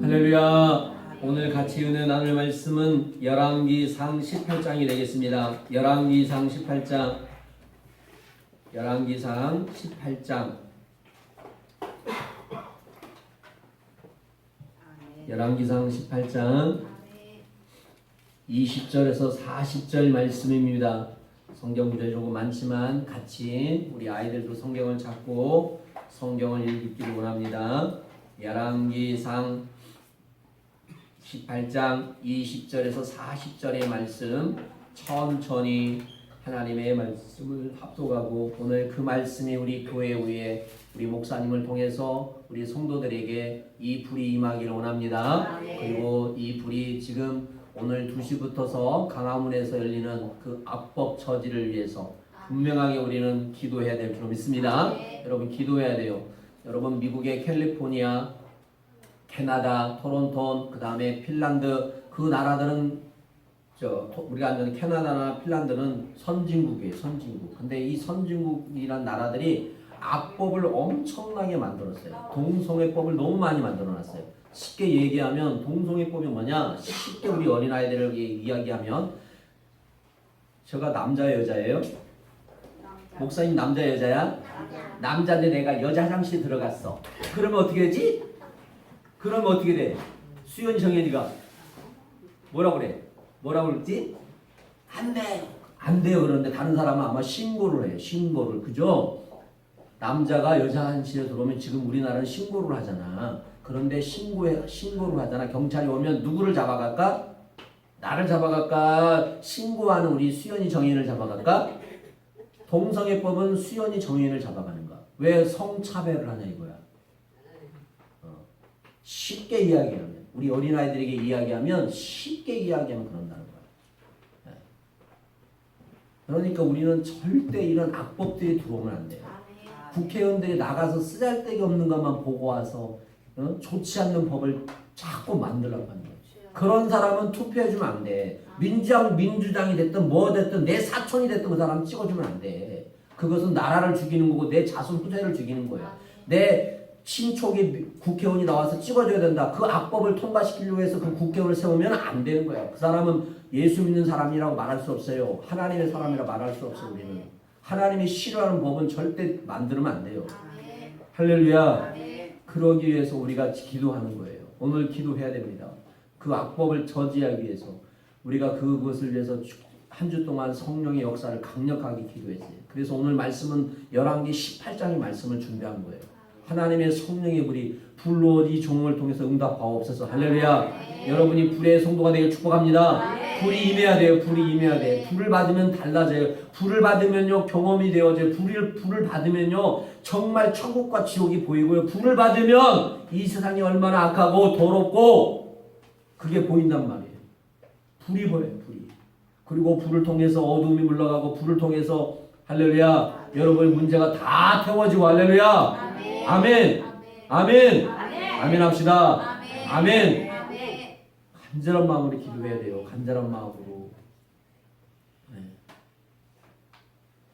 할렐루야. 오늘 같이 은혜 나눌 말씀은 열왕기상 18장이 되겠습니다. 열왕기상 18장. 열왕기상 18장. 열왕기상 18장 20절에서 40절 말씀입니다. 성경 구절이 조금 많지만 같이 우리 아이들도 성경을 찾고 성경을 읽기를 원합니다. 열왕기상 18장 20절에서 40절의 말씀 천천히 하나님의 말씀을 합독하고 오늘 그 말씀이 우리 교회 위에 우리 목사님을 통해서 우리 성도들에게 이 불이 임하기를 원합니다. 그리고 이 불이 지금 오늘 2시부터서 강화문에서 열리는 그 악법 처지를 위해서 분명하게 우리는 기도해야 될 줄 믿습니다. 여러분 기도해야 돼요. 여러분 미국의 캘리포니아, 캐나다, 토론토, 그 다음에 핀란드 그 나라들은 우리가 아는 캐나다나 핀란드는 선진국이에요. 선진국. 근데 이 선진국이란 나라들이 악법을 엄청나게 만들었어요. 동성애법을 너무 많이 만들어놨어요. 쉽게 얘기하면 동성애법이 뭐냐? 쉽게 우리 어린아이들에게 이야기하면 제가 남자 여자예요? 목사님 남자 여자야? 남자인데 내가 여자 화장실 들어갔어. 그러면 어떻게 되지? 그러면 어떻게 돼? 수연이 정연이가 뭐라고 그래? 뭐라고 그랬지? 안 돼. 안 돼요. 그런데 다른 사람은 아마 신고를 해요. 신고를. 그죠? 남자가 여자 화장실에 들어오면 지금 우리나라는 신고를 하잖아. 그런데 신고를 하잖아. 경찰이 오면 누구를 잡아갈까? 나를 잡아갈까? 신고하는 우리 수연이 정연을 잡아갈까? 동성애법은 수연이 정연을 잡아가는 거야. 왜 성차별을 하냐 이거야. 쉽게 이야기하면 우리 어린아이들에게 이야기하면 쉽게 이야기하면 그런다는 거야. 그러니까 우리는 절대 이런 악법들이 들어오면 안 돼요. 국회의원들이 나가서 쓰잘데기 없는 것만 보고 와서 좋지 않는 법을 자꾸 만들려고 하는 거예요. 그런 사람은 투표해주면 안 돼. 민주당이 됐든 뭐 됐든 내 사촌이 됐든 그 사람 찍어주면 안 돼. 그것은 나라를 죽이는 거고 내 자손 후대를 죽이는 거야. 내 친족이 국회의원이 나와서 찍어줘야 된다. 그 악법을 통과시키려고 해서 그 국회의원을 세우면 안 되는 거야. 그 사람은 예수 믿는 사람이라고 말할 수 없어요. 하나님의 사람이라고 말할 수 없어요. 우리는 하나님이 싫어하는 법은 절대 만들면 안 돼요. 할렐루야. 그러기 위해서 우리가 기도하는 거예요. 오늘 기도해야 됩니다. 그 악법을 저지하기 위해서 우리가 그것을 위해서 한 주 동안 성령의 역사를 강력하게 기도했어요. 그래서 오늘 말씀은 열왕기 18장의 말씀을 준비한 거예요. 하나님의 성령의 불로 이 종을 통해서 응답하옵소서. 할렐루야. 여러분이 불의 성도가 되길 축복합니다. 불이 임해야 돼요. 불이 임해야 돼. 불을 받으면 달라져요. 불을 받으면요 경험이 되어져요. 불을 받으면요 정말 천국과 지옥이 보이고요. 불을 받으면 이 세상이 얼마나 악하고 더럽고 그게 보인단 말이에요. 불이 보여요. 불이. 그리고 불을 통해서 어둠이 물러가고 불을 통해서 할렐루야 여러분의 문제가 다 태워지고 할렐루야. 아멘. 아멘. 아멘 합시다. 아멘. 간절한 마음으로 기도해야 돼요. 간절한 마음으로. 네.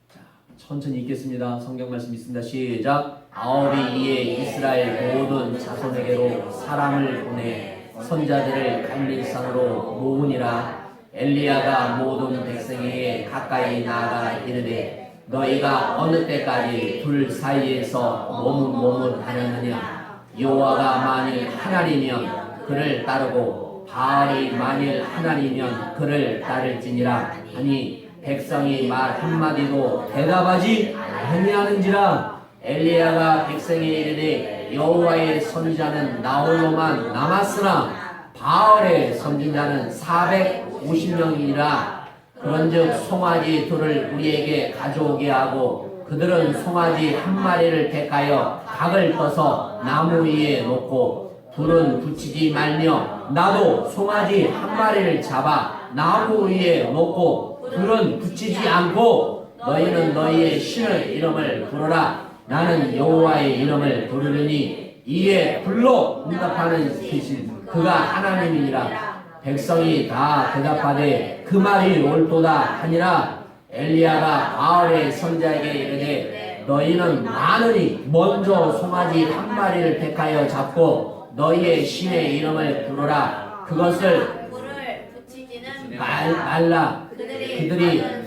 자, 천천히 읽겠습니다. 성경 말씀 있습니다. 시작. 아합이 이에 이스라엘 모든 자손에게로 사람을 보내 선자들을 갈릴산으로 모으니라. 엘리야가 모든 백성에게 가까이 나아가 이르되 너희가 어느 때까지 둘 사이에서 머뭇머뭇하려느냐. 여호와가 만일 하나님이면 그를 따르고 바알이 만일 하나님이면 그를 따를지니라 하니 백성이 말 한마디도 대답하지 아니하는지라. 엘리야가 백성에 이르되 여호와의 선지자는 나 홀로만 남았으나 바알의 선지자는 450명이니라. 그런즉 송아지 둘을 우리에게 가져오게 하고 그들은 송아지 한 마리를 택하여 각을 떠서 나무 위에 놓고 불은 붙이지 말며 나도 송아지 한 마리를 잡아 나무 위에 놓고 불은 붙이지 않고 너희는 너희의 신의 이름을 부르라. 나는 여호와의 이름을 부르리니 이에 불로 응답하는 빛이 그가 하나님이니라. 백성이 다 대답하되 그 말이 옳도다 하니라. 엘리야가 바알의 선지자에게 이르되 너희는 많으니 먼저 송아지 한 마리를 택하여 잡고 너희의 신의 이름을 부르라. 그것을 불을 붙이지는 말라. 그들이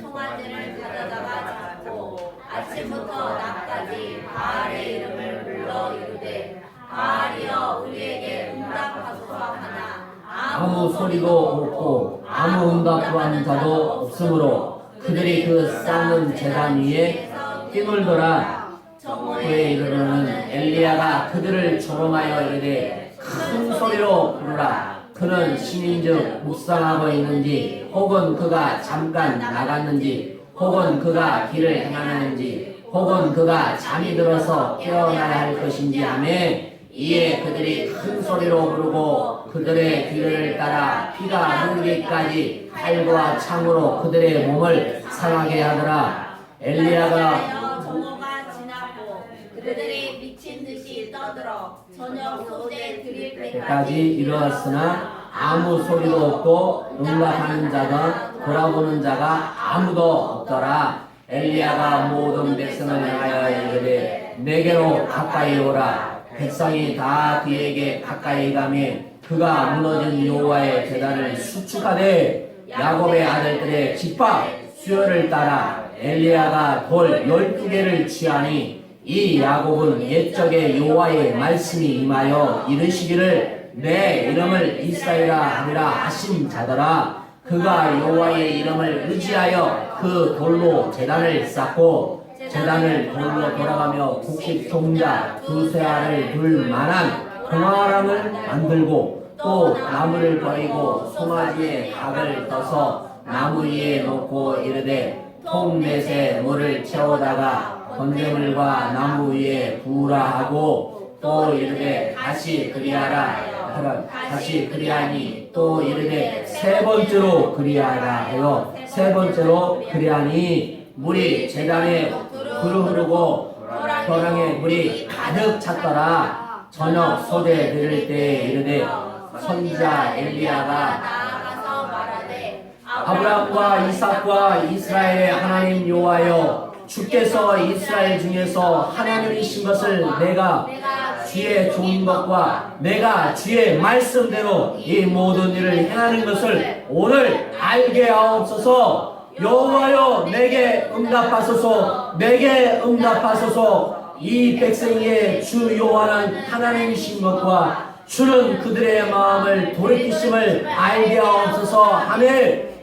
송아지를 가져다가 잡고 아침부터 낮까지 바알의 이름을 불러 이르되 바알이여 우리에게 응답하소서 하나 아무 소리도 없고 아무 응답도 하는 자도 없으므로 그들이 그 쌓는 제단 위에 뛰놀더라. 그에 이르러는 엘리야가 그들을 조롱하여 이르되 큰 소리로 부르라. 그는 신인즉 묵상하고 있는지 혹은 그가 잠깐 나갔는지 혹은 그가 길을 행하는지 혹은 그가 잠이 들어서 깨어나야 할 것인지 하며 이에 그들이 큰 소리로 부르고 그들의 뒤를 따라 피가 흐르기까지 칼과 창으로 그들의 몸을 상하게 하더라. 엘리야가 정오가 지났고 그들이 미친 듯이 떠들어 저녁 소재 드릴 때까지 때까지 이르렀으나 아무 소리도 없고 응답하는 자가 돌아보는 자가 아무도 없더라. 엘리야가 모든 백성을 향하여 이르되 내게로 가까이 오라. 백성이 다 그에게 가까이 가며 그가 무너진 여호와의 제단을 수축하되 야곱의 아들들의 집합 수요를 따라 엘리야가 돌 12개를 취하니 이 야곱은 옛적에 여호와의 말씀이 임하여 이르시기를 내 이름을 이스라엘이라 하리라 하신 자더라. 그가 여호와의 이름을 의지하여 그 돌로 제단을 쌓고 제단을 돌로 돌아가며 곡식 종자 두세 알을 둘 만한 동아랑을 만들고 또 나무를 버리고 송아지에 각을 떠서 나무 위에 놓고 이르되 통넷에 물을 채우다가 번제물과 나무 위에 부으라 하고 또 이르되 다시 그리하라 다시 그리하니 또 이르되 세 번째로 그리하라 하여 세 번째로 그리하니 물이 제단에 흐르고 벼랑에 물이 가득 찼더라. 저녁 소재 드릴 때에 이르되 선지자 엘리야가 나아가서 말하되 아브라함과 이삭과 이스라엘의 하나님 여호와여 주께서 이스라엘 중에서 하나님이신 것을 내가 주의 종인 것과 내가 주의 말씀대로 이 모든 일을 행하는 것을 오늘 알게 하옵소서. 여호와여 내게 응답하소서. 내게 응답하소서. 이 백성의 주 여호와는 하나님이신 것과 주는 그들의 마음을 돌이키심을 알게 하옵소서 하며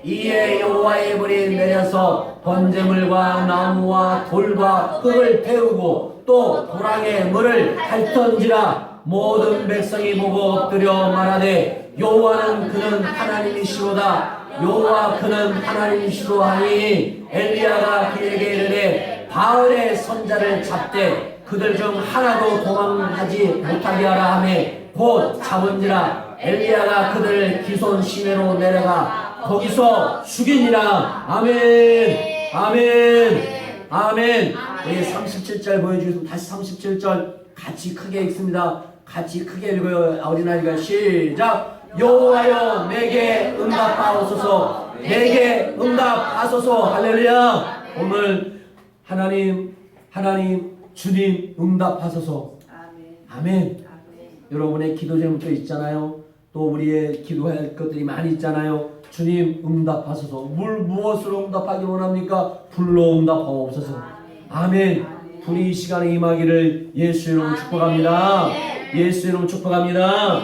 이에 여호와의 불이 내려서 번제물과 나무와 돌과 흙을 태우고 또 도랑에 물을 핥던지라. 모든 백성이 보고 엎드려 말하되 여호와는 그는 하나님이시로다. 여호와 그는 하나님이시로 하니 엘리야가 그에게 이르되 바알의 선자를 잡되 그들 중 하나도 도망하지 못하게 하라 하며 곧 잡은지라. 엘리야가 그들을 기손 시내로 내려가 거기서 죽이니라. 아멘 아멘 아멘. 우리 37절 보여주시면 다시 37절 같이 크게 읽습니다. 같이 크게 읽어요. 어린아이가 시작. 여호와여 내게 응답하소서. 내게 응답하소서. 할렐루야. 오늘 하나님 주님 응답하소서. 아멘. 여러분의 기도 제목도 있잖아요. 또 우리의 기도할 것들이 많이 있잖아요. 주님 응답하소서. 무엇으로 응답하기 원합니까? 불로 응답하옵소서. 아멘. 불이 이 시간에 임하기를 예수 이름으로 축복합니다. 예수 이름으로 축복합니다.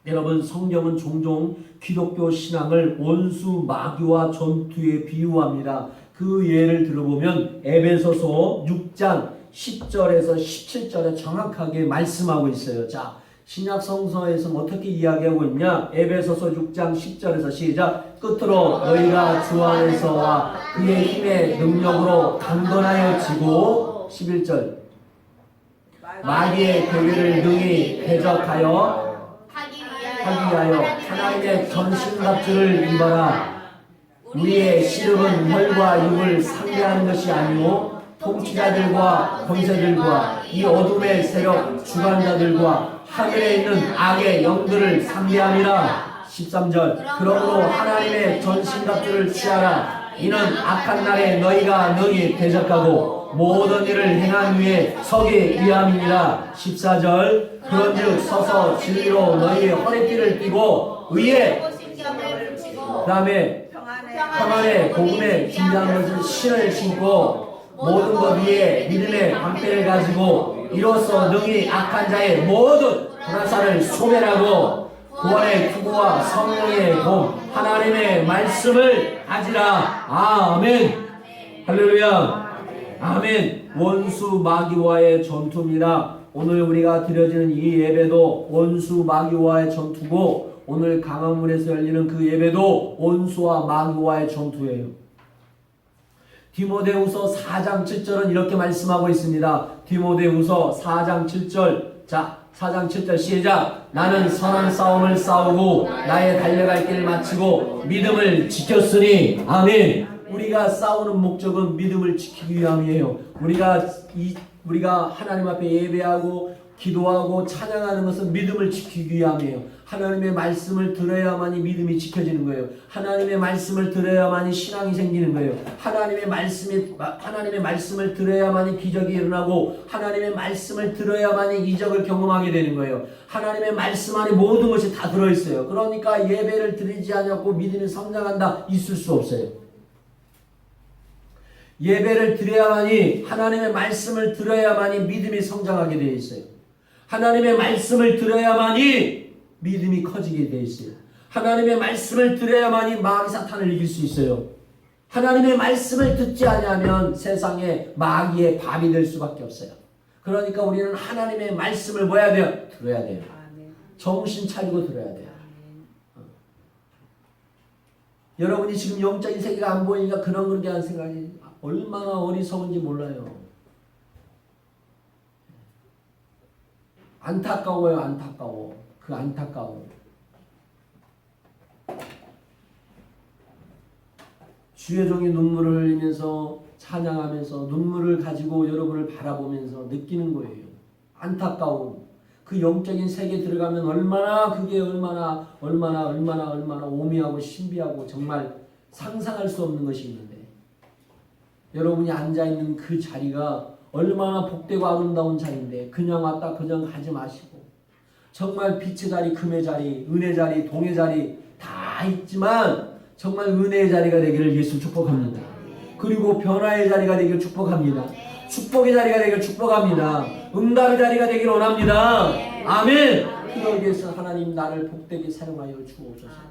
여러분 성경은 종종 기독교 신앙을 원수 마귀와 전투에 비유합니다. 그 예를 들어보면 에베소서 6장 10절에서 17절에 정확하게 말씀하고 있어요. 자, 신약 성서에서 어떻게 이야기하고 있냐? 에베소서 6장 10절에서 시작. 끝으로 너희가 주 안에서와 그의 힘의 능력으로 강건하여 지고 11절 마귀의 괴계를 능히 대적하여 하기 위하여 하나님의 전신갑주를 입어라. 우리의 씨름은 혈과 육을 상대하는 것이 아니오 통치자들과 권세들과 이 어둠의 세력 주관자들과 하늘에 있는 악의 영들을 상대함이라. 13절 그러므로 하나님의 전신갑주를 취하라. 이는 악한 날에 너희가 능히 대적하고 모든 일을 행한 위에 서기 위함이니라. 14절 그런즉 서서 진리로 너희의 허리띠를 띠고 의에 신경을 붙이고 그 다음에 평안의 복음의 준비한 것을 신을 신고 모든 것 위에 믿음의 방패를 가지고 이로써 능히 악한 자의 모든 불화살을 소멸하고 구원의 투구와 성령의 복 하나님의 말씀을 가지라. 아멘. 할렐루야. 아멘. 원수 마귀와의 전투입니다. 오늘 우리가 드려지는 이 예배도 원수 마귀와의 전투고 오늘 강화문에서 열리는 그 예배도 원수와 마귀와의 전투예요. 디모데후서 4장 7절은 이렇게 말씀하고 있습니다. 디모데후서 4장 7절. 자, 4장 7절 시작. 나는 선한 싸움을 싸우고 나의 달려갈 길을 마치고 믿음을 지켰으니. 아멘. 우리가 싸우는 목적은 믿음을 지키기 위함이에요. 우리가 하나님 앞에 예배하고 기도하고 찬양하는 것은 믿음을 지키기 위함이에요. 하나님의 말씀을 들어야만이 믿음이 지켜지는 거예요. 하나님의 말씀을 들어야만이 신앙이 생기는 거예요. 하나님의 말씀을 들어야만이 기적이 일어나고 하나님의 말씀을 들어야만이 이적을 경험하게 되는 거예요. 하나님의 말씀 안에 모든 것이 다 들어있어요. 그러니까 예배를 드리지 않고 믿음이 성장한다 있을 수 없어요. 예배를 드려야만이 하나님의 말씀을 들어야만이 믿음이 성장하게 되어 있어요. 하나님의 말씀을 들어야만이 믿음이 커지게 되어 있어요. 하나님의 말씀을 들어야만이 마귀 사탄을 이길 수 있어요. 하나님의 말씀을 듣지 않으면 세상에 마귀의 밥이 될 수밖에 없어요. 그러니까 우리는 하나님의 말씀을 뭐 해야 돼요? 들어야 돼요. 정신 차리고 들어야 돼요. 여러분이 지금 영적인 세계가 안 보이니까 그런 게 하는 생각이 얼마나 어리석은지 몰라요. 안타까워요. 안타까워. 그 안타까워. 주의 종이 눈물을 흘리면서 찬양하면서 눈물을 가지고 여러분을 바라보면서 느끼는 거예요. 안타까움. 그 영적인 세계에 들어가면 그게 얼마나 오미하고 신비하고 정말 상상할 수 없는 것이 있는데 여러분이 앉아있는 그 자리가 얼마나 복되고 아름다운 자리인데 그냥 왔다 그냥 가지 마시고 정말 빛의 자리, 금의 자리, 은혜의 자리, 동의 자리 다 있지만 정말 은혜의 자리가 되기를 예수 축복합니다. 그리고 변화의 자리가 되기를 축복합니다. 축복의 자리가 되기를 축복합니다. 응답의 자리가 되기를 원합니다. 아멘. 그러기 위해서 하나님 나를 복되게 사용하여 주옵소서.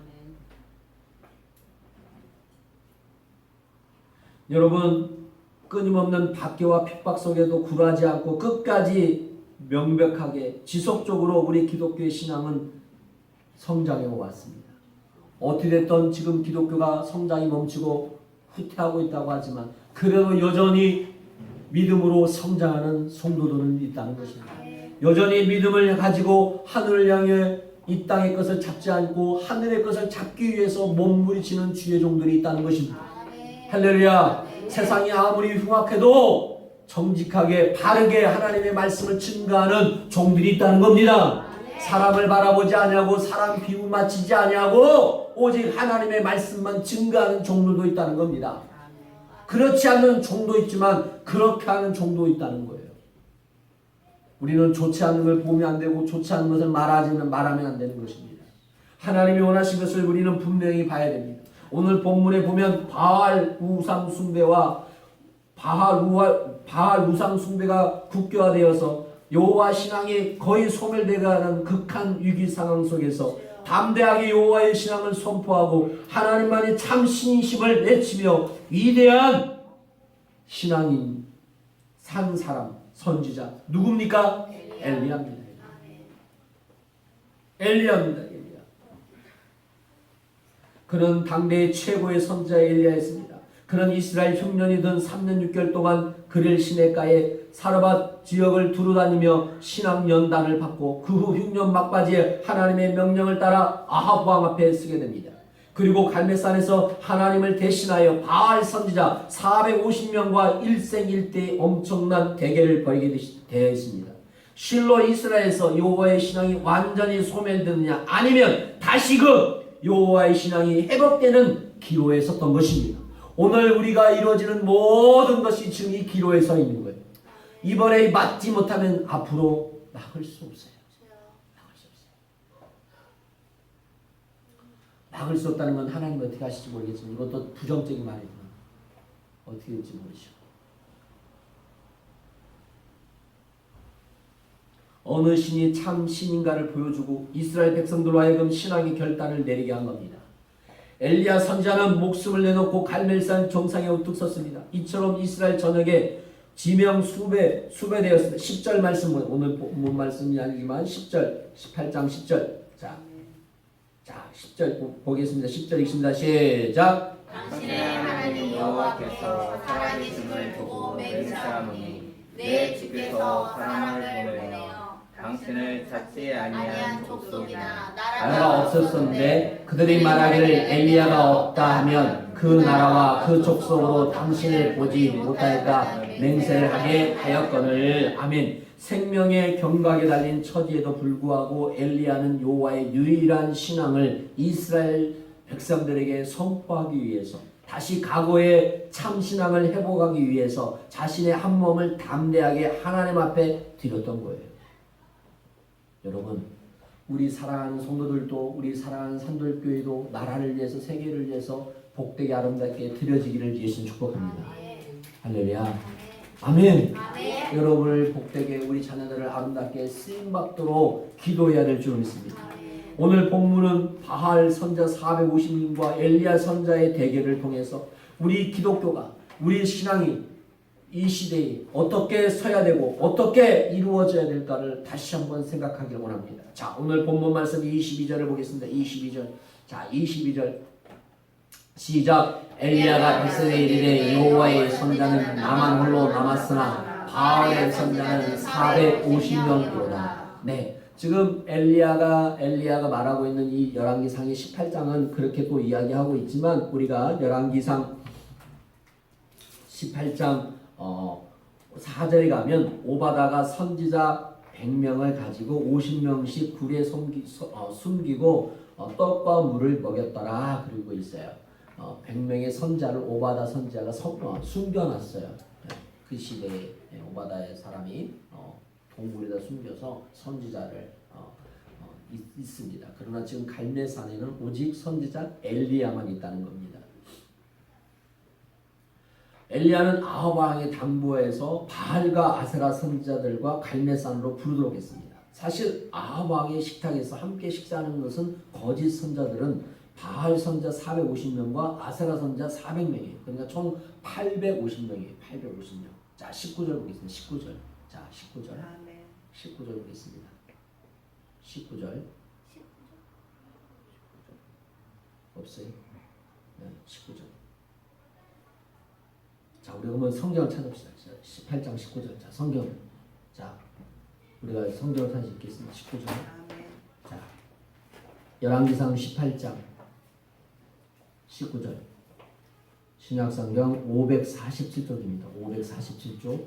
여러분 끊임없는 박해와 핍박 속에도 굴하지 않고 끝까지 명백하게 지속적으로 우리 기독교의 신앙은 성장해 왔습니다. 어떻게 됐든 지금 기독교가 성장이 멈추고 후퇴하고 있다고 하지만 그래도 여전히 믿음으로 성장하는 성도들은 있다는 것입니다. 여전히 믿음을 가지고 하늘을 향해 이 땅의 것을 잡지 않고 하늘의 것을 잡기 위해서 몸부림치는 주의 종들이 있다는 것입니다. 할렐루야. 세상이 아무리 흉악해도 정직하게 바르게 하나님의 말씀을 증거하는 종들이 있다는 겁니다. 사람을 바라보지 아니하고 사람 비유 맞추지 아니하고 오직 하나님의 말씀만 증거하는 종들도 있다는 겁니다. 그렇지 않는 종도 있지만 그렇게 하는 종도 있다는 거예요. 우리는 좋지 않은 걸 보면 안 되고 좋지 않은 것을 말하면 안 되는 것입니다. 하나님이 원하신 것을 우리는 분명히 봐야 됩니다. 오늘 본문에 보면 바알 우상 숭배와 바알 우상 숭배가 국교화되어서 여호와 신앙이 거의 소멸되어가는 극한 위기 상황 속에서 담대하게 여호와의 신앙을 선포하고 하나님만이 참 신이심을 외치며 위대한 신앙인 산 사람 선지자 누굽니까? 엘리야입니다. 엘리야입니다. 그는 당대의 최고의 선지자 엘리야였습니다. 그는 이스라엘 흉년이 든 3년 6개월 동안 그릴 시내가에 사르밧 지역을 두루다니며 신앙 연단을 받고 그 후 흉년 막바지에 하나님의 명령을 따라 아합 왕 앞에 서게 됩니다. 그리고 갈멜산에서 하나님을 대신하여 바알 선지자 450명과 일생일대의 엄청난 대결을 벌이게 되었습니다. 실로 이스라엘에서 여호와의 신앙이 완전히 소멸되느냐 아니면 다시금 여호와의 신앙이 회복되는 기로에 섰던 것입니다. 오늘 우리가 이루어지는 모든 것이 지금 이 기로에 서 있는 거예요. 이번에 맞지 못하면 앞으로 나갈 수 없어요. 나갈 수 없어요. 막을 수 없다는 건 하나님 어떻게 하실지 모르겠지만 이것도 부정적인 말이지만 어떻게 될지 모르죠. 어느 신이 참 신인가를 보여주고 이스라엘 백성들로 하여금 신앙의 결단을 내리게 한 겁니다. 엘리야 선지자는 목숨을 내놓고 갈멜산 정상에 우뚝 섰습니다. 이처럼 이스라엘 전역에 지명 수배되었습니다. 10절 말씀, 오늘 본 말씀이 아니지만 10절, 18장 10절. 자, 10절 보겠습니다. 10절 읽습니다. 시작. 당신의 하나님 여호와께서 살아계심을 두고 맹세하노니 내 주께서 사람을 보내어 당신을 찾지 아니한 족속이나 나라가 없었었는데 그들이 말하기를 엘리야가 없다 하면 그 나라와 그 족속으로 당신을 보지 못하였다 맹세를 하게 하였거늘. 아멘. 생명의 경각에 달린 처지에도 불구하고 엘리야는 여호와의 유일한 신앙을 이스라엘 백성들에게 선포하기 위해서, 다시 과거의 참 신앙을 회복하기 위해서 자신의 한 몸을 담대하게 하나님 앞에 드렸던 거예요. 여러분, 우리 사랑하는 성도들도, 우리 사랑하는 산돌교회도 나라를 위해서, 세계를 위해서 복되게 아름답게 드려지기를 예수 축복합니다. 할렐루야. 아멘. 여러분을 복되게, 우리 자녀들을 아름답게 쓰임받도록 기도해야 될 줄 믿습니다. 오늘 본문은 바할 선자 450명과 엘리야 선자의 대결을 통해서 우리 기독교가, 우리 신앙이 이 시대에 어떻게 서야 되고 어떻게 이루어져야 될까를 다시 한번 생각하기를 원합니다. 자, 오늘 본문 말씀 22절을 보겠습니다. 22절. 자, 22절 시작. 엘리야가 백성에 이르되 여호와의 선자는 나만 홀로 남았으나 바알의 선자는 450명이로다. 네, 지금 엘리야가 말하고 있는 이 열왕기상의 18장은 그렇게 또 이야기하고 있지만, 우리가 열왕기상 18장 4절에 가면 오바다가 선지자 100명을 가지고 50명씩 굴에 숨기고 떡과 물을 먹였더라 그러고 있어요. 100명의 선자를 오바다 선지자가 숨겨놨어요. 그 시대에 오바다의 사람이 동굴에다 숨겨서 선지자를 있습니다. 그러나 지금 갈멜산에는 오직 선지자 엘리야만 있다는 겁니다. 엘리야는 아합 왕의 당부에서 바알과 아세라 선지자들과 갈멜산으로 부르도록 했습니다. 사실 아합 왕의 식탁에서 함께 식사하는 것은 거짓 선자들은 바알 선자 450명과 아세라 선자 400명이에요. 그러니까 총 850명이에요. 850명. 자, 19절 보겠습니다. 19절. 자, 19절. 19절 보겠습니다. 19절. 없어요? 네, 19절. 자, 우리 그러면 성경을 찾읍시다. 18장 19절. 자, 성경. 자, 우리가 성경을 다시 읽겠습니다. 19절. 자, 열왕기상 18장 19절. 신약성경 547쪽입니다. 547쪽.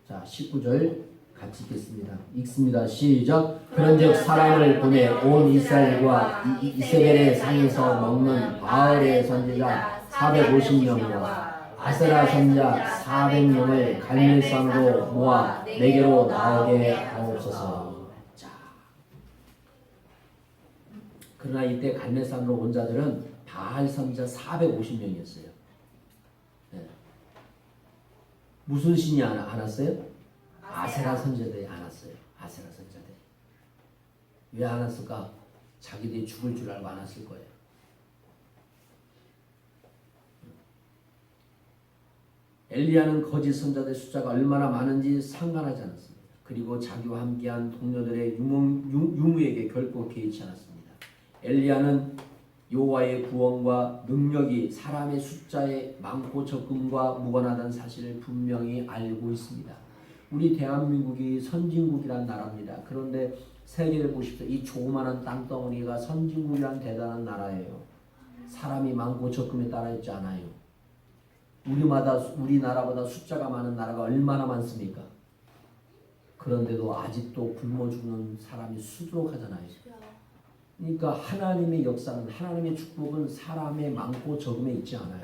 자, 19절 같이 읽겠습니다. 읽습니다. 시작. 그런즉 사람을 보내 온 이스라엘과 이세벨의 산에서 먹는 바알의 선지자 450명과 아세라 선자 400명을 갈멜산으로 모아 내게로 나오게 하옵소서. 자, 그러나 이때 갈멜산으로 온 자들은 바알 선자 450명이었어요. 네. 무슨 신이 안 왔어요? 아세라 선자들이 안 왔어요. 아세라 선자들이. 왜 안 왔을까? 자기들이 죽을 줄 알고 안 왔을 거예요. 엘리야는 거짓 선자들의 숫자가 얼마나 많은지 상관하지 않았습니다. 그리고 자기와 함께한 동료들의 유무에게 결코 개의치 않았습니다. 엘리야는 여호와의 구원과 능력이 사람의 숫자의 많고 적음과 무관하다는 사실을 분명히 알고 있습니다. 우리 대한민국이 선진국이란 나라입니다. 그런데 세계를 보십시오. 이 조그마한 땅덩어리가 선진국이란 대단한 나라예요. 사람이 많고 적음에 따라 있지 않아요. 우리나라보다 숫자가 많은 나라가 얼마나 많습니까? 그런데도 아직도 굶어 죽는 사람이 수두룩하잖아요. 그러니까 하나님의 역사는, 하나님의 축복은 사람의 많고 적음에 있지 않아요.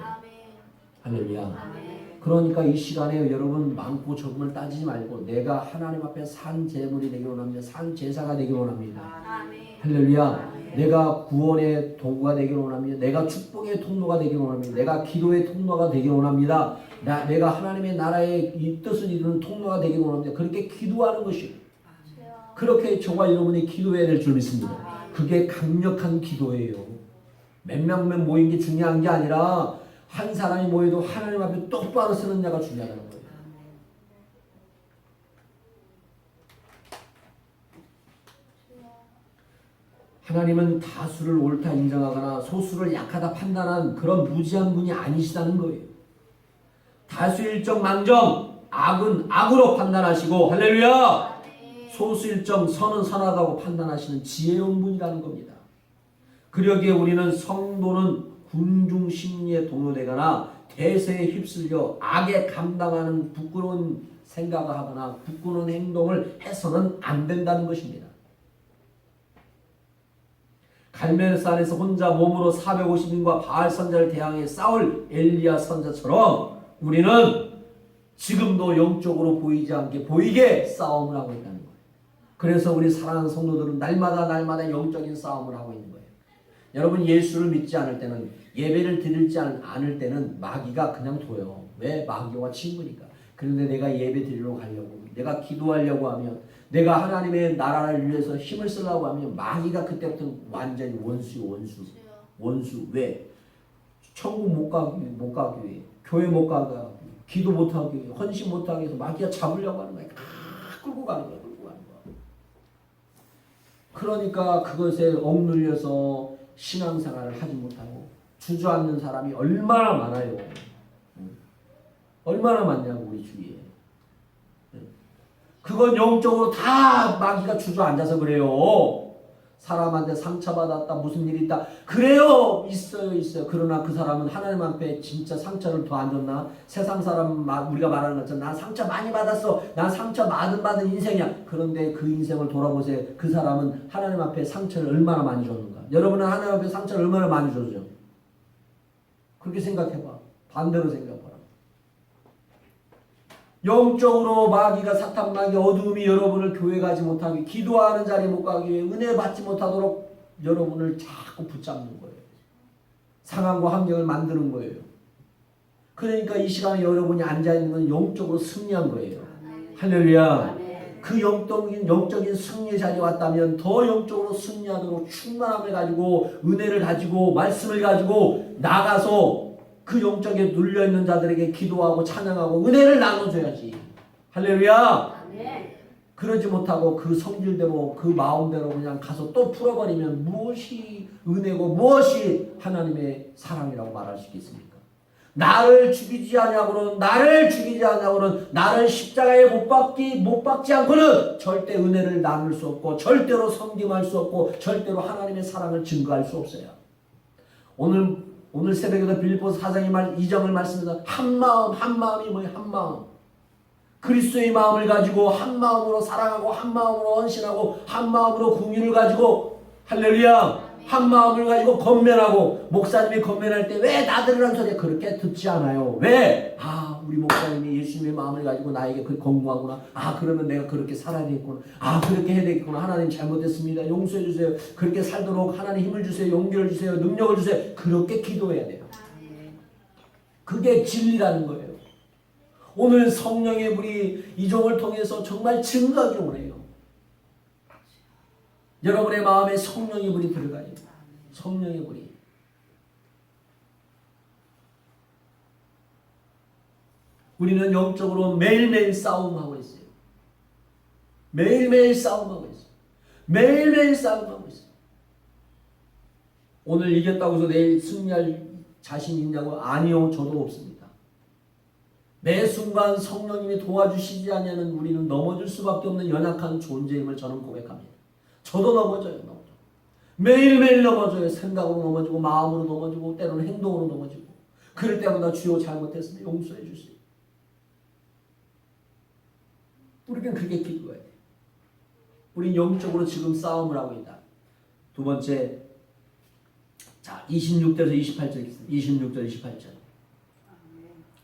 할렐루야. 아멘. 그러니까 이 시간에 여러분 많고 적음을 따지지 말고 내가 하나님 앞에 산 제물이 되기 원합니다. 산 제사가 되기 원합니다. 아멘. 할렐루야. 내가 구원의 도구가 되기를 원합니다. 내가 축복의 통로가 되기를 원합니다. 내가 기도의 통로가 되기를 원합니다. 내가 하나님의 나라의 이 뜻을 이루는 통로가 되기를 원합니다. 그렇게 기도하는 것이요. 그렇게 저와 여러분이 기도해야 될 줄 믿습니다. 그게 강력한 기도예요. 몇 명만 모인 게 중요한 게 아니라 한 사람이 모여도 하나님 앞에 똑바로 서는 자가 중요하다는 거예요. 하나님은 다수를 옳다 인정하거나 소수를 약하다 판단한 그런 무지한 분이 아니시다는 거예요. 다수일정 망정, 악은 악으로 판단하시고 할렐루야! 소수일정 선은 선하다고 판단하시는 지혜로운 분이라는 겁니다. 그러기에 우리는 성도는 군중 심리에 동요되거나 대세에 휩쓸려 악에 감당하는 부끄러운 생각을 하거나 부끄러운 행동을 해서는 안 된다는 것입니다. 갈멜산에서 혼자 몸으로 450인과 바알 선자를 대항해 싸울 엘리야 선자처럼 우리는 지금도 영적으로 보이지 않게 보이게 싸움을 하고 있다는 거예요. 그래서 우리 사랑하는 성도들은 날마다 영적인 싸움을 하고 있는 거예요. 여러분 예수를 믿지 않을 때는 예배를 드리지 않을 때는 마귀가 그냥 둬요. 왜? 마귀와 친구니까. 그런데 내가 예배 드리러 가려고 내가 기도하려고 하면 내가 하나님의 나라를 위해서 힘을 쓰려고 하면 마귀가 그때부터 완전히 원수. 왜? 천국 못 가기 위해 교회 못 가기 위해 기도 못 하기 위해 헌신 못 하기 위해서 마귀가 잡으려고 하는 거야. 끌고 가는 거야. 그러니까 그것에 억눌려서 신앙생활을 하지 못하고 주저앉는 사람이 얼마나 많아요. 얼마나 많냐고 우리 주위에. 그건 영적으로 다 마귀가 주저앉아서 그래요. 사람한테 상처받았다 무슨 일이 있다 그래요. 있어요. 그러나 그 사람은 하나님 앞에 진짜 상처를 더 안 줬나? 세상 사람 우리가 말하는 것처럼 난 상처 많이 받았어. 난 상처 받은 인생이야. 그런데 그 인생을 돌아보세요. 그 사람은 하나님 앞에 상처를 얼마나 많이 줬는가? 여러분은 하나님 앞에 상처를 얼마나 많이 줬죠? 그렇게 생각해봐. 반대로 생각해봐. 영적으로 마귀가 사탄 마귀 어두움이 여러분을 교회 가지 못하게 기도하는 자리에 못 가기 위해 은혜 받지 못하도록 여러분을 자꾸 붙잡는 거예요. 상황과 환경을 만드는 거예요. 그러니까 이 시간에 여러분이 앉아있는 건 영적으로 승리한 거예요. 할렐루야. 그 영적인 승리의 자리에 왔다면 더 영적으로 승리하도록 충만함을 가지고 은혜를 가지고 말씀을 가지고 나가서 그 영적에 눌려있는 자들에게 기도하고 찬양하고 은혜를 나눠줘야지. 할렐루야. 그러지 못하고 그 성질대로 그 마음대로 그냥 가서 또 풀어버리면 무엇이 은혜고 무엇이 하나님의 사랑이라고 말할 수 있겠습니까? 나를 죽이지 않냐고는 나를 십자가에 못 박지 않고는 절대 은혜를 나눌 수 없고 절대로 섬김할 수 없고 절대로 하나님의 사랑을 증거할 수 없어요. 오늘 새벽에도 빌립보서 4장 2장을 말씀드립니다. 한 마음이 뭐예요? 한 마음. 그리스도의 마음을 가지고 한 마음으로 사랑하고 한 마음으로 헌신하고 한 마음으로 공의를 가지고 할렐루야. 한 마음을 가지고 건면하고 목사님이 건면할 때 왜 나들으란 소리 그렇게 듣지 않아요. 왜? 우리 목사님이 예수님의 마음을 가지고 나에게 그 권고하구나. 그러면 내가 그렇게 살아야 되겠구나. 그렇게 해야 되겠구나. 하나님 잘못했습니다. 용서해 주세요. 그렇게 살도록 하나님 힘을 주세요. 용기를 주세요. 능력을 주세요. 그렇게 기도해야 돼요. 그게 진리라는 거예요. 오늘 성령의 불이 이 종을 통해서 정말 증거하기 원해요. 여러분의 마음에 성령의 불이 들어가요. 성령의 불이. 우리는 영적으로 매일매일 싸움하고 있어요. 매일매일 싸움하고 있어요. 오늘 이겼다고 해서 내일 승리할 자신 있냐고? 아니요. 저도 없습니다. 매 순간 성령님이 도와주시지 않으면 우리는 넘어질 수밖에 없는 연약한 존재임을 저는 고백합니다. 저도 넘어져요. 매일매일 넘어져요. 생각으로 넘어지고 마음으로 넘어지고 때로는 행동으로 넘어지고 그럴 때마다 주여 잘못했으면 용서해 주세요. 우리는 그렇게 기도해야 돼요. 우린 영적으로 지금 싸움을 하고 있다. 두 번째, 자 26절에서 28절 26절 28절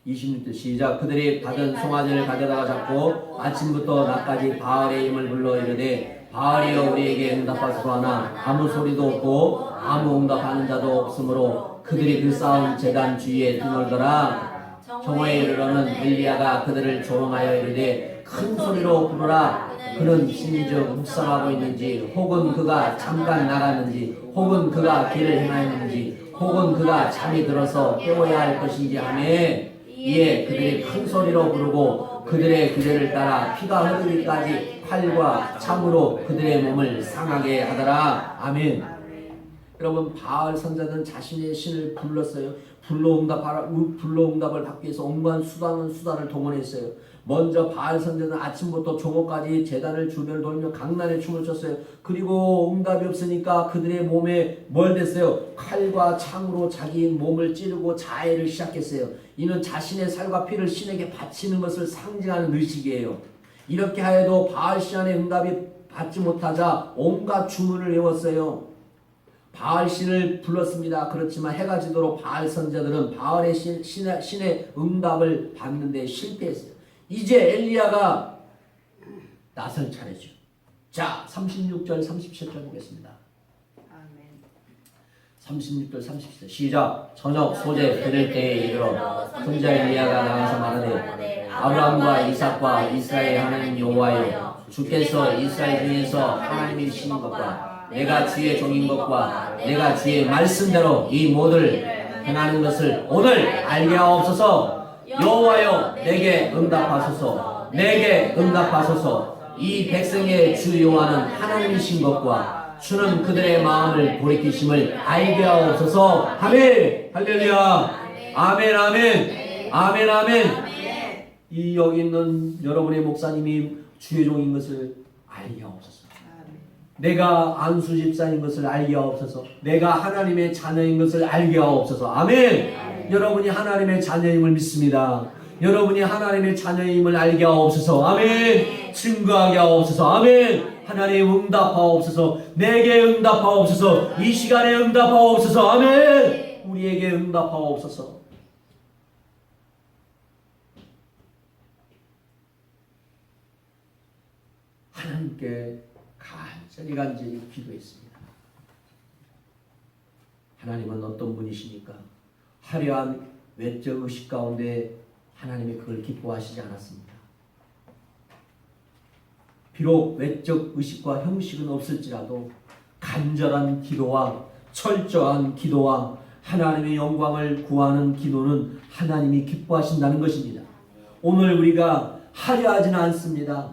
26절 시작. 그들이 받은 송아지를 가져다가 잡고 아침부터 낮까지 바알의 힘을 불러 이르되 바알이여 우리에게 응답하소서 하나 아무 소리도 없고 아무 응답하는 자도 없으므로 그들이 그 쌓은 제단 주위에 드놀더라. 정오에 이르러는 엘리야가 그들을 조롱하여 이르되 큰 소리로 부르라. 그는 심지어 묵상하고 있는지 혹은 그가 잠깐 나갔는지 혹은 그가 길을 행하였는지 혹은 그가 잠이 들어서 깨워야 할 것인지 하매 이에 그들이 큰 소리로 부르고 그들의 규례를 따라 피가 흐르기까지 칼과 참으로 그들의 몸을 상하게 하더라. 아멘. 여러분 바알 선자는 자신의 신을 불렀어요. 불러응답을 받기 위해서 온갖 수단을 동원했어요. 먼저 바알 선자는 아침부터 종호까지 제단을 주변을 돌며 강난의 춤을 췄어요. 그리고 응답이 없으니까 그들의 몸에 뭘 댔어요? 칼과 창으로 자기 몸을 찌르고 자해를 시작했어요. 이는 자신의 살과 피를 신에게 바치는 것을 상징하는 의식이에요. 이렇게 하여도 바알 신안의 응답이 받지 못하자 온갖 주문을 외웠어요. 바알 신을 불렀습니다. 그렇지만 해가 지도록 바알 선자들은 바알의 신의 응답을 받는데 실패했어요. 이제 엘리야가 나설 차례죠. 자, 36절 37절 보겠습니다. 36절 37절 시작. 저녁 소재 들을 때에 이르러 선자 엘리야가 나가서 말하되 아브라함과 이삭과 이스라엘 하나님 여호와여 주께서 이스라엘 중에서 하나님이 신인 것과 내가 주의 종인 것과 내가 주의 말씀대로 이 모든 행하는 것을 오늘 알게 하옵소서. 여호와여 내게 응답하소서. 내게 응답하소서. 이 백성의 주 여호와는 하나님이신 것과 주는 그들의 마음을 돌이키심을 알게 하옵소서. 아멘. 할렐루야. 아멘 아멘. 아멘 아멘. 이 여기 있는 여러분의 목사님이 주의 종인 것을 알게 하옵소서. 내가 안수 집사인 것을 알게 하옵소서. 내가 하나님의 자녀인 것을 알게 하옵소서. 아멘. 여러분이 하나님의 자녀임을 믿습니다. 여러분이 하나님의 자녀임을 알게 하옵소서. 아멘. 증거하게 하옵소서. 아멘. 하나님 응답하옵소서. 내게 응답하옵소서. 이 시간에 응답하옵소서. 아멘. 우리에게 응답하옵소서. 하나님께 간절히 기도했습니다. 하나님은 어떤 분이십니까? 화려한 외적 의식 가운데 하나님이 그걸 기뻐하시지 않았습니다. 비록 외적 의식과 형식은 없을지라도 간절한 기도와 철저한 기도와 하나님의 영광을 구하는 기도는 하나님이 기뻐하신다는 것입니다. 오늘 우리가 화려하지는 않습니다.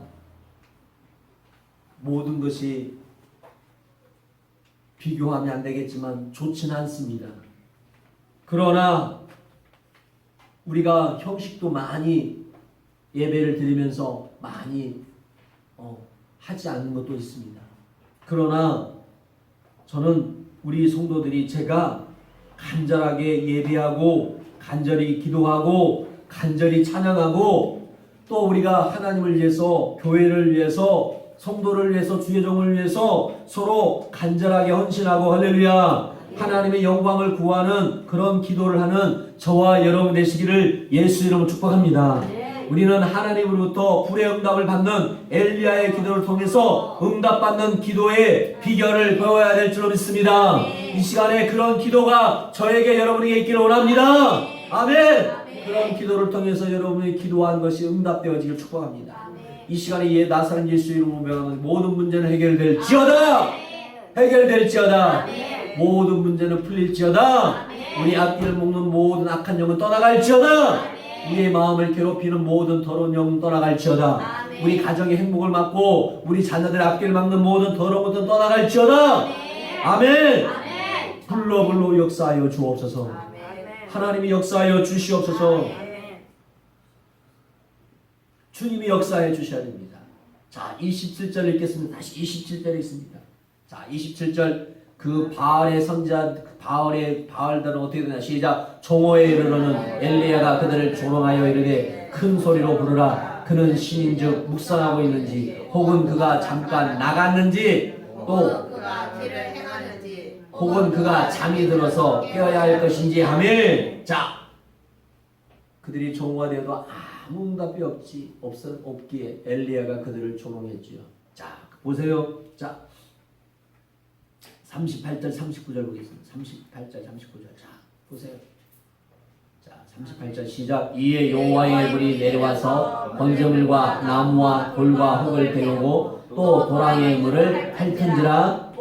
모든 것이 비교하면 안 되겠지만 좋지는 않습니다. 그러나 우리가 형식도 많이 예배를 드리면서 많이 하지 않는 것도 있습니다. 그러나 저는 우리 성도들이 제가 간절하게 예배하고 간절히 기도하고 간절히 찬양하고 또 우리가 하나님을 위해서 교회를 위해서 성도를 위해서 주의 종을 위해서 서로 간절하게 헌신하고 할렐루야 하나님의 영광을 구하는 그런 기도를 하는 저와 여러분 되시기를 예수 이름으로 축복합니다. 우리는 하나님으로부터 불의 응답을 받는 엘리야의 기도를 통해서 응답받는 기도의 비결을 배워야 될 줄로 믿습니다. 이 시간에 그런 기도가 저에게 여러분에게 있기를 원합니다. 아멘. 그런 기도를 통해서 여러분이 기도한 것이 응답되어지길 축복합니다. 이 시간에 나사렛 예수 이름으로 명하는 모든 문제는 해결될지어다. 해결될지어다. 모든 문제는 풀릴지어다. 우리 앞길을 먹는 모든 악한 영은 떠나갈지어다. 우리의 마음을 괴롭히는 모든 더러운 영은 떠나갈지어다. 우리 가정의 행복을 막고 우리 자녀들의 앞길을 막는 모든 더러운 것은 떠나갈지어다. 아멘. 불로 역사하여 주옵소서. 하나님이 역사하여 주시옵소서. 주님이 역사해 주셔야 됩니다. 자, 27절 읽겠습니다. 다시 27절에 있습니다. 자, 27절 그 바알의 선자 바알들은 어떻게 되나 시작. 종호에 이르러는 엘리야가 그들을 조롱하여 이르되 큰 소리로 부르라. 그는 신인즉 묵상하고 있는지 혹은 그가 잠깐 나갔는지 또 그가 길을 행하는지 혹은 그가 잠이 들어서 깨어야 할 것인지 하며 자 그들이 종과 되어도 아무 응답이 없기에 엘리야가 그들을 조롱했지요. 자, 보세요. 자, 38절 39절 보겠습니다. 38절 39절. 자, 보세요. 자, 38절 시작. 이에 여호와의 불이 내려와서 번제물과 나무와 돌과 흙을 데우고 또 도랑의 물을 핥은지라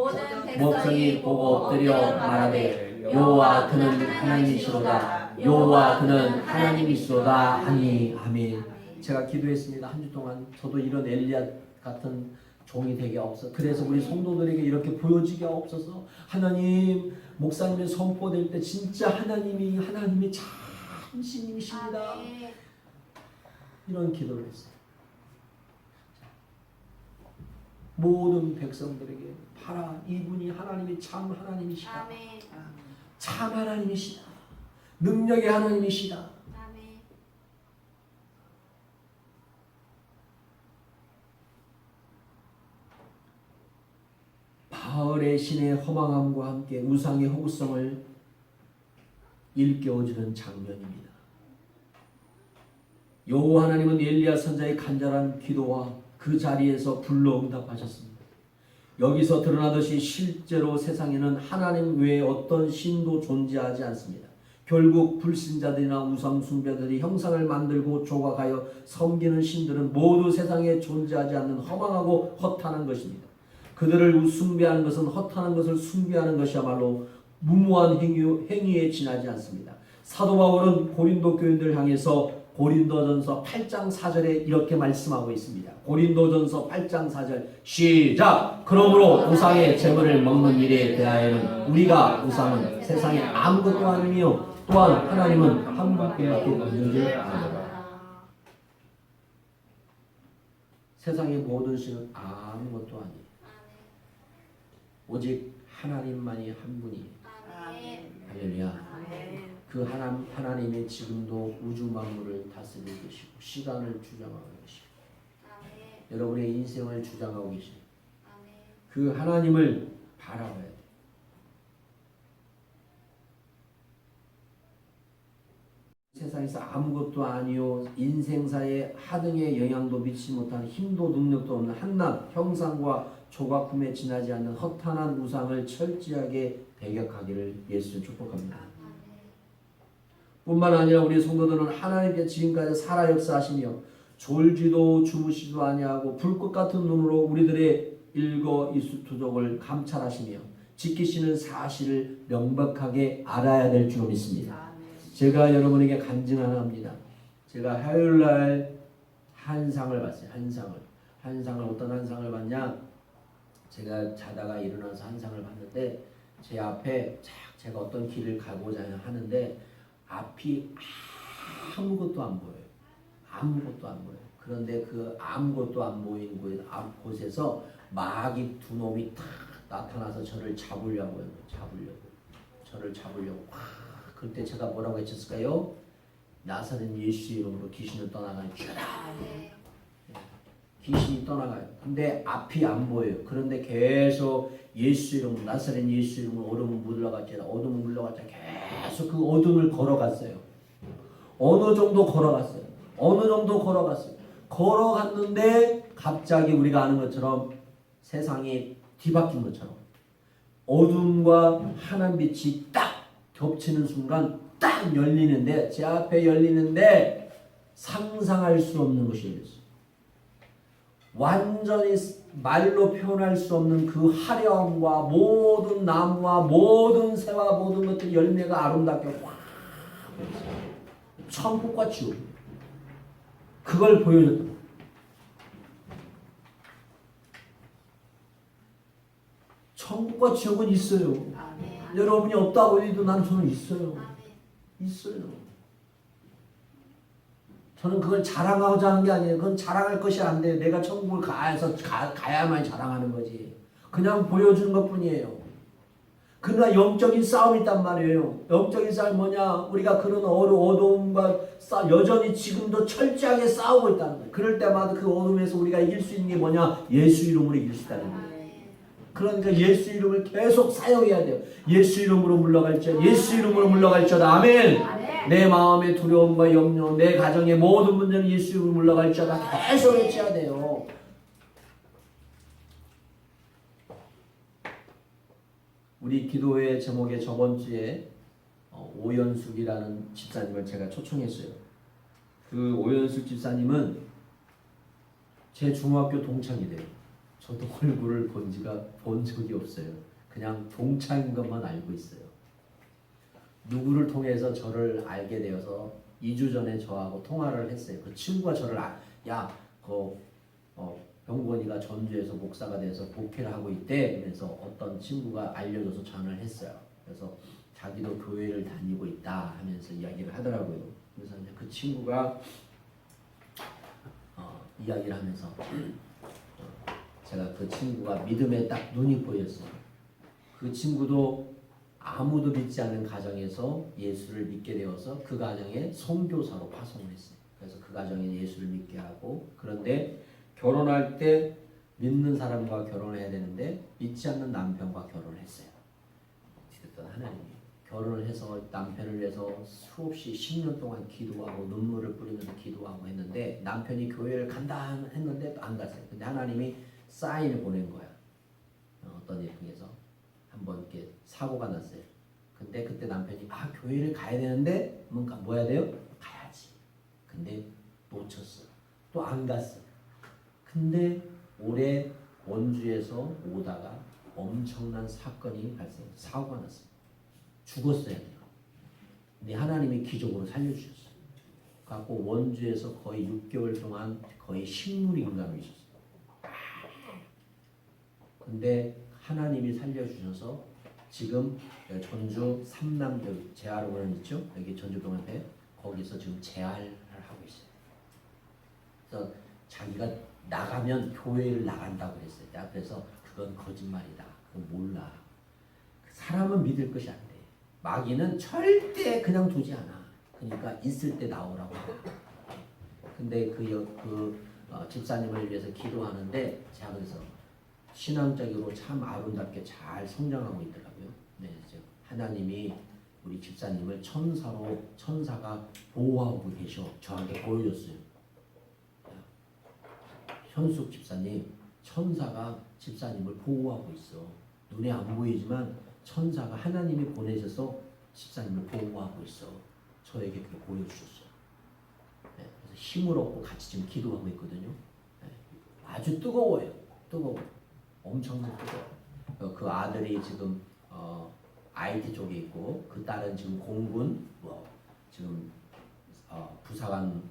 목성이 보고 엎드려 말하되 여호와 그는 하나님이시로다. 여호와 그는 하나님이시로다 하니. 아멘. 제가 기도했습니다. 한 주 동안 저도 이런 엘리야 같은 종이 되게 없어. 그래서 우리 성도들에게 이렇게 보여지게 없어서 하나님 목사님의 선포될 때 진짜 하나님이 참 신님이십니다. 이런 기도를 했어요. 모든 백성들에게 봐라, 이분이 하나님이 참 하나님이시다. 참 하나님이시다. 능력의 하나님이시다. 바알의 신의 허망함과 함께 우상의 허구성을 일깨워주는 장면입니다. 여호와 하나님은 엘리야 선자의 간절한 기도와 그 자리에서 불러 응답하셨습니다. 여기서 드러나듯이 실제로 세상에는 하나님 외에 어떤 신도 존재하지 않습니다. 결국 불신자들이나 우상 숭배들이 형상을 만들고 조각하여 섬기는 신들은 모두 세상에 존재하지 않는 허망하고 허탄한 것입니다. 그들을 숭배하는 것은 허탄한 것을 숭배하는 것이야말로 무모한 행위에 지나지 않습니다. 사도 바울은 고린도 교인들을 향해서 고린도전서 8장 4절에 이렇게 말씀하고 있습니다. 고린도전서 8장 4절 시작. 그러므로 우상의 제물을 먹는 일에 대하여는 우리가 우상은 세상에 아무것도 아니며 또한 하나님은 한 분밖에 없는 줄 아노라. 세상의 모든 신은 아무것도 아니에요. 오직 하나님만이 한 분이에요. 할렐루야. 그 하나님이 지금도 우주 만물을 다스리고 계시고 시간을 주장하고 계시고 여러분의 인생을 주장하고 계시고 그 하나님을 바라봐야 돼요. 세상에서 아무것도 아니요 인생사에 하등의 영향도 미치지 못한 힘도 능력도 없는 한낱 형상과 조각품에 지나지 않는 허탄한 우상을 철저하게 배격하기를 예수를 축복합니다. 뿐만 아니라 우리 성도들은 하나님께 지금까지 살아 역사하시며 졸지도 주무시지도 아니하고 불꽃 같은 눈으로 우리들의 일거이수투족을 감찰하시며 지키시는 사실을 명백하게 알아야 될 줄 믿습니다. 제가 여러분에게 간증 하나 합니다. 제가 화요일날 한상을 봤어요. 한상을 어떤 한상을 봤냐? 제가 자다가 일어나서 한상을 봤는데 제 앞에 제가 어떤 길을 가고자 하는데 앞이 아무것도 안 보여요. 아무것도 안 보여요. 그런데 그 아무것도 안 보이는 곳에서 마귀 두 놈이 탁 나타나서 저를 잡으려고. 그때 제가 뭐라고 외쳤을까요? 나사렛 예수 이름으로 귀신을 떠나가는 주라. 귀신이 떠나가요. 근데 앞이 안 보여요. 그런데 계속 예수 이름, 나사렛 예수 이름으로 어둠을 물러갔잖아. 계속 그 어둠을 걸어갔어요. 어느 정도 걸어갔어요. 걸어갔는데 갑자기 우리가 아는 것처럼 세상이 뒤바뀐 것처럼 어둠과 하나님 빛이 딱 겹치는 순간 딱 열리는데 제 앞에 열리는데 상상할 수 없는 것이 열렸어요. 완전히 말로 표현할 수 없는 그 화려함과 모든 나무와 모든 새와 모든 것들 열매가 아름답게 확 천국과 지옥 그걸 보여줬다. 천국과 지옥은 있어요. 여러분이 없다고 해도 저는 있어요. 저는 그걸 자랑하고자 하는 게 아니에요. 그건 자랑할 것이 안 돼요. 내가 천국을 가야만 자랑하는 거지. 그냥 보여주는 것뿐이에요. 그러나 영적인 싸움이 있단 말이에요. 영적인 싸움이 뭐냐? 우리가 그런 어둠과 여전히 지금도 철저하게 싸우고 있다는 거예요. 그럴 때마다 그 어둠에서 우리가 이길 수 있는 게 뭐냐? 예수 이름으로 이길 수 있다는 거예요. 그러니까 예수 이름을 계속 사용해야 돼요. 예수 이름으로 물러갈지어다. 예수 이름으로 물러갈지어다. 아멘. 내 마음의 두려움과 염려, 내 가정의 모든 문제는 예수 이름으로 물러갈지어다. 계속 외쳐야 돼요. 우리 기도회 제목에 저번 주에 오연숙이라는 집사님을 제가 초청했어요. 그 오연숙 집사님은 제 중학교 동창이래요. 저도 얼굴을 본 적이 없어요. 그냥 동창인 것만 알고 있어요. 누구를 통해서 저를 알게 되어서 2주 전에 저하고 통화를 했어요. 그 친구가 저를 병권이가 전주에서 목사가 돼서 목회를 하고 있대. 그래서 어떤 친구가 알려줘서 전화를 했어요. 그래서 자기도 교회를 다니고 있다 하면서 이야기를 하더라고요. 그래서 이제 그 친구가 이야기를 하면서 제가 그 친구가 믿음에 딱 눈이 보였어요. 그 친구도 아무도 믿지 않는 가정에서 예수를 믿게 되어서 그 가정에 선교사로 파송을 했어요. 그래서 그 가정에 예수를 믿게 하고, 그런데 결혼할 때 믿는 사람과 결혼해야 되는데 믿지 않는 남편과 결혼을 했어요. 어찌됐든 하나님이 결혼을 해서 남편을 위해서 수없이 10년 동안 기도하고 눈물을 뿌리면서 기도하고 했는데 남편이 교회를 간다 했는데 또 안 갔어요. 근데 하나님이 사인을 보낸 거야. 어떤 일 통해서 한번 이렇게 사고가 났어요. 근데 그때 남편이 교회를 가야 되는데 뭔가 뭐 해야 돼요? 가야지. 근데 놓쳤어. 또 안 갔어. 근데 올해 원주에서 오다가 엄청난 사건이 발생해서 사고가 났어요. 죽었어야 돼요. 근데 하나님이 기적으로 살려주셨어요. 그래서 원주에서 거의 6개월 동안 거의 식물인간으로 있었어요. 근데 하나님이 살려주셔서 지금 전주 삼남 재활원은 있죠? 여기 전주병원 앞에 거기서 지금 재활을 하고 있어요. 그래서 자기가 나가면 교회를 나간다고 그랬어요. 그래서 그건 거짓말이다. 그건 몰라. 사람은 믿을 것이 안 돼. 마귀는 절대 그냥 두지 않아. 그러니까 있을 때 나오라고. 근데 집사님을 위해서 기도하는데 제가 그래서 신앙적으로 참 아름답게 잘 성장하고 있더라고요. 네, 하나님이 우리 집사님을 천사가 보호하고 계셔. 저한테 보여줬어요. 현숙 집사님, 천사가 집사님을 보호하고 있어. 눈에 안 보이지만 천사가 하나님이 보내셔서 집사님을 보호하고 있어. 저에게 그렇게 보여주셨어요. 네, 그래서 힘을 얻고 같이 지금 기도하고 있거든요. 네, 아주 뜨거워요. 뜨거워. 엄청나게 뜨거워. 그 아들이 지금 IT 쪽에 있고 그 딸은 지금 공군 지금 부사관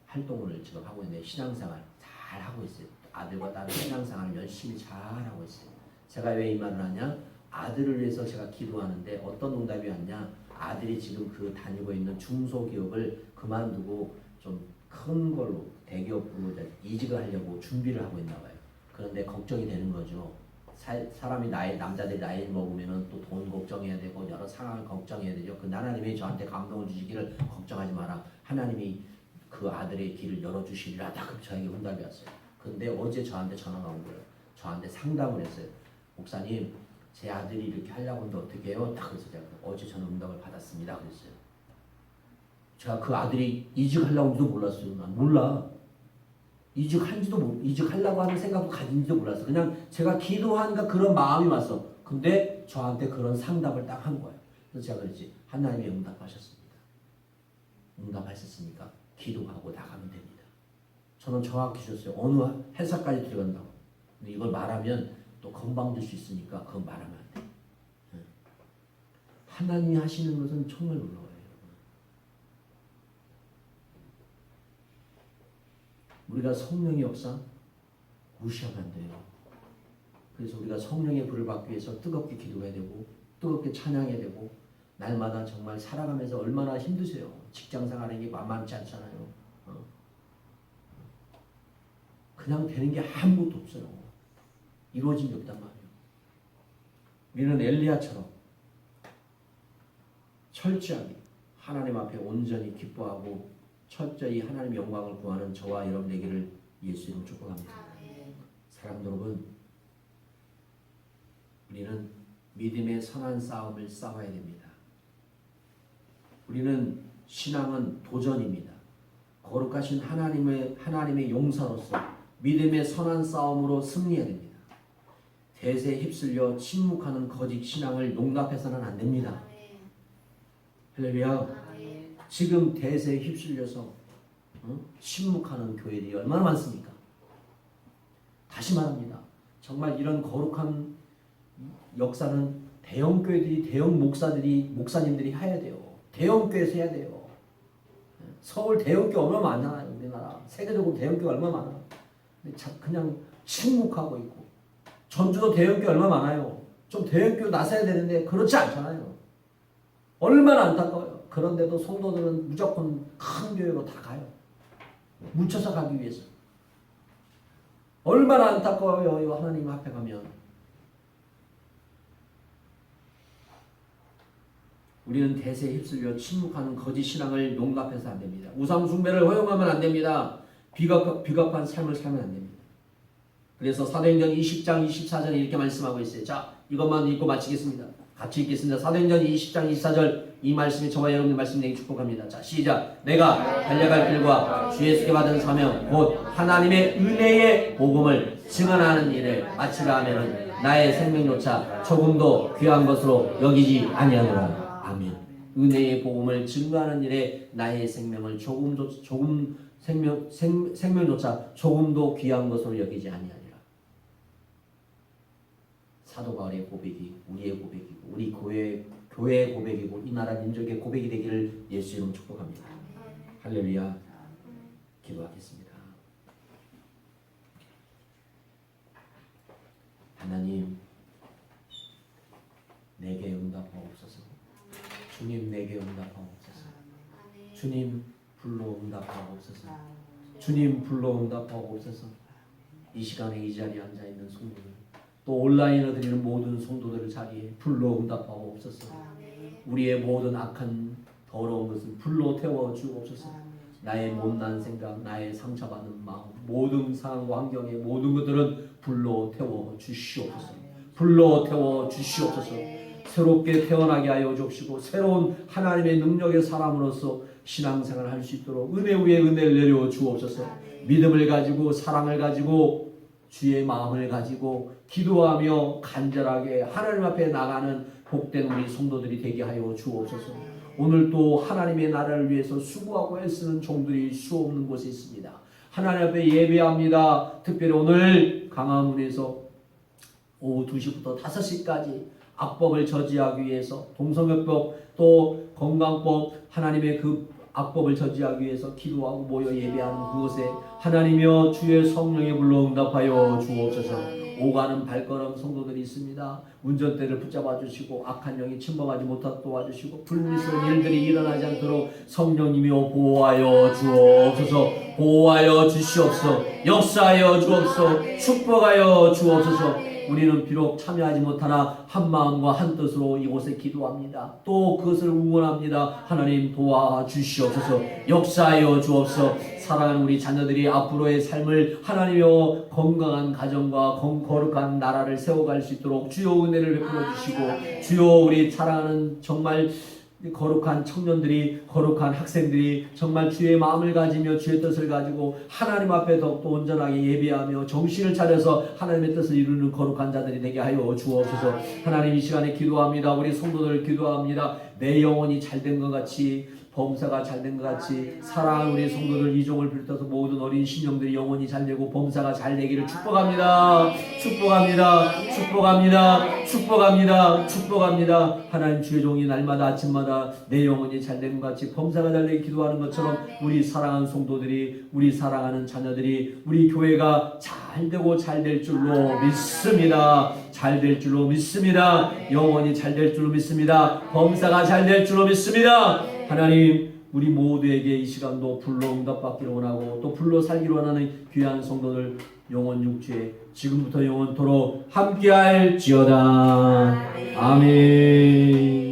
활동을 지금 하고 있는데 신앙생활 잘 하고 있어요. 아들과 딸은 신앙생활을 열심히 잘 하고 있어요. 제가 왜 이 말을 하냐? 아들을 위해서 제가 기도하는데 어떤 응답이 왔냐? 아들이 지금 그 다니고 있는 중소기업을 그만두고 좀 큰 걸로 대기업으로 이직을 하려고 준비를 하고 있나 봐요. 그런데 걱정이 되는 거죠. 사람이 남자들이 나이 먹으면은 또 돈 걱정해야 되고 여러 상황을 걱정해야 되죠. 그 하나님이 저한테 감동을 주시기를 걱정하지 마라. 하나님이 그 아들의 길을 열어주시리라. 딱 저에게 응답이 왔어요. 근데 어제 저한테 전화가 온 거예요. 저한테 상담을 했어요. 목사님, 제 아들이 이렇게 하려고 하는데 어떻게 해요? 딱 그래서 제가 어제 저는 응답을 받았습니다. 그랬어요. 제가 그 아들이 이직하려고 하는지도 몰랐어요. 난 몰라. 이직하려고 하는 생각도 가진지도 몰랐어. 그냥 제가 기도하니까 그런 마음이 왔어. 근데 저한테 그런 상담을 딱 한 거예요. 그래서 제가 그랬지. 하나님이 응답하셨습니다. 응답하셨으니까 기도하고 나가면 됩니다. 저는 정확히 주셨어요. 어느 회사까지 들어간다고. 근데 이걸 말하면 또 건방질 수 있으니까 그건 말하면 안 돼. 하나님이 하시는 것은 정말 놀라워요. 우리가 성령의 역사 무시하면 안 돼요. 그래서 우리가 성령의 불을 받기 위해서 뜨겁게 기도해야 되고 뜨겁게 찬양해야 되고 날마다 정말 살아가면서 얼마나 힘드세요. 직장생활하는 게 만만치 않잖아요. 그냥 되는 게 아무것도 없어요. 이루어진 게 없단 말이에요. 우리는 엘리야처럼 철저하게 하나님 앞에 온전히 기뻐하고 철저히 하나님 영광을 구하는 저와 여러분 되기를 예수 이름으로 축복합니다. 사랑하는 여러분, 우리는 믿음의 선한 싸움을 싸워야 됩니다. 우리는 신앙은 도전입니다. 거룩하신 하나님의 용사로서 믿음의 선한 싸움으로 승리해야 됩니다. 대세에 휩쓸려 침묵하는 거짓 신앙을 용납해서는 안 됩니다. 할렐루야. 지금 대세에 휩쓸려서 침묵하는 교회들이 얼마나 많습니까? 다시 말합니다. 정말 이런 거룩한 역사는 대형 교회들이, 대형 목사님들이 해야 돼요. 대형 교회에서 해야 돼요. 서울 대형 교회 얼마나 많잖아요. 우리나라 세계적으로 대형 교회 얼마나 많아. 근데 그냥 침묵하고 있고, 전주도 대형 교회 얼마나 많아요. 좀 대형 교회 나서야 되는데 그렇지 않잖아요. 얼마나 안타까워요. 그런데도 성도들은 무조건 큰 교회로 다 가요. 뭉쳐서 가기 위해서. 얼마나 안타까워요. 하나님 앞에 가면. 우리는 대세에 휩쓸려 침묵하는 거짓 신앙을 용납해서 안 됩니다. 우상 숭배를 허용하면 안 됩니다. 비겁한 삶을 살면 안 됩니다. 그래서 사도행전 20장 24절에 이렇게 말씀하고 있어요. 자, 이것만 읽고 마치겠습니다. 같이 읽겠습니다. 사도행전 20장 24절, 이 말씀이 저와 여러분의 말씀 내기 축복합니다. 자, 시작. 내가 달려갈 길과 주 예수께 받은 사명 곧 하나님의 은혜의 복음을 증언하는 일을 마치라 하면은 나의 생명조차 조금도 귀한 것으로 여기지 아니하노라. 아멘. 은혜의 복음을 증거하는 일에 나의 생명을 생명조차 조금도 귀한 것으로 여기지 아니하리라. 사도 바울의 고백이 우리의 고백이고, 우리 교회의 고백이고, 이 나라 민족의 고백이 되기를 예수 이름 축복합니다. 할렐루야. 기도하겠습니다. 하나님, 내게 응답하옵소서. 주님, 내게 응답하옵소서. 주님, 불로 응답하옵소서. 주님, 불로 응답하옵소서. 이 시간에 이 자리에 앉아있는 성도들, 또 온라인으로 드리는 모든 성도들의 자리에 불로 응답하옵소서. 우리의 모든 악한 더러운 것을 불로 태워 주옵소서. 나의 못난 생각, 나의 상처받는 마음, 모든 상황과 환경의 모든 것들은 불로 태워 주시옵소서. 불로 태워 주시옵소서. 새롭게 태어나게 하여 주옵시고, 새로운 하나님의 능력의 사람으로서 신앙생활을 할 수 있도록 은혜 위에 은혜를 내려 주옵소서. 믿음을 가지고, 사랑을 가지고, 주의 마음을 가지고 기도하며 간절하게 하나님 앞에 나가는 복된 우리 성도들이 되게 하여 주옵소서. 오늘 또 하나님의 나라를 위해서 수고하고 애쓰는 종들이 수없는 곳에 있습니다. 하나님 앞에 예배합니다. 특별히 오늘 강화문에서 오후 2시부터 5시까지 악법을 저지하기 위해서 동성애법 또 건강법, 하나님의 그 악법을 저지하기 위해서 기도하고 모여 예배하는 그곳에 하나님이여 주의 성령의 불로 응답하여 주옵소서. 오가는 발걸음 성도들이 있습니다. 운전대를 붙잡아 주시고 악한 영이 침범하지 못하도록 도와주시고 불미스러운 일들이 일어나지 않도록 성령님이여 보호하여 주옵소서. 보호하여 주시옵소서. 역사하여 주옵소서. 축복하여 주옵소서. 우리는 비록 참여하지 못하나 한 마음과 한 뜻으로 이곳에 기도합니다. 또 그것을 응원합니다. 하나님 도와주시옵소서. 역사하여 주옵소서. 사랑하는 우리 자녀들이 앞으로의 삶을 하나님여 건강한 가정과 거룩한 나라를 세워갈 수 있도록 주여 은혜를 베풀어 주시고, 주여 우리 사랑하는 정말 거룩한 청년들이, 거룩한 학생들이 정말 주의 마음을 가지며 주의 뜻을 가지고 하나님 앞에 더욱더 온전하게 예배하며 정신을 차려서 하나님의 뜻을 이루는 거룩한 자들이 되게 하여 주옵소서. 하나님, 이 시간에 기도합니다. 우리 성도들 기도합니다. 내 영혼이 잘된 것 같이, 범사가 잘된 것 같이 사랑하는 우리 성도들 이종을 비롯해서 모든 어린 신령들이 영혼이 잘되고 범사가 잘되기를 축복합니다. 축복합니다. 축복합니다. 축복합니다. 축복합니다. 하나님, 주의 종이 날마다 아침마다 내 영혼이 잘된 것 같이 범사가 잘되기 기도하는 것처럼 우리 사랑하는 성도들이, 우리 사랑하는 자녀들이, 우리 교회가 잘되고 잘될 줄로 믿습니다. 잘될 줄로 믿습니다. 영혼이 잘될 줄로 믿습니다. 범사가 잘될 줄로 믿습니다. 하나님, 우리 모두에게 이 시간도 불로 응답받기를 원하고 또 불로 살기를 원하는 귀한 성도들 영원 육주에 지금부터 영원토록 함께할지어다. 아멘.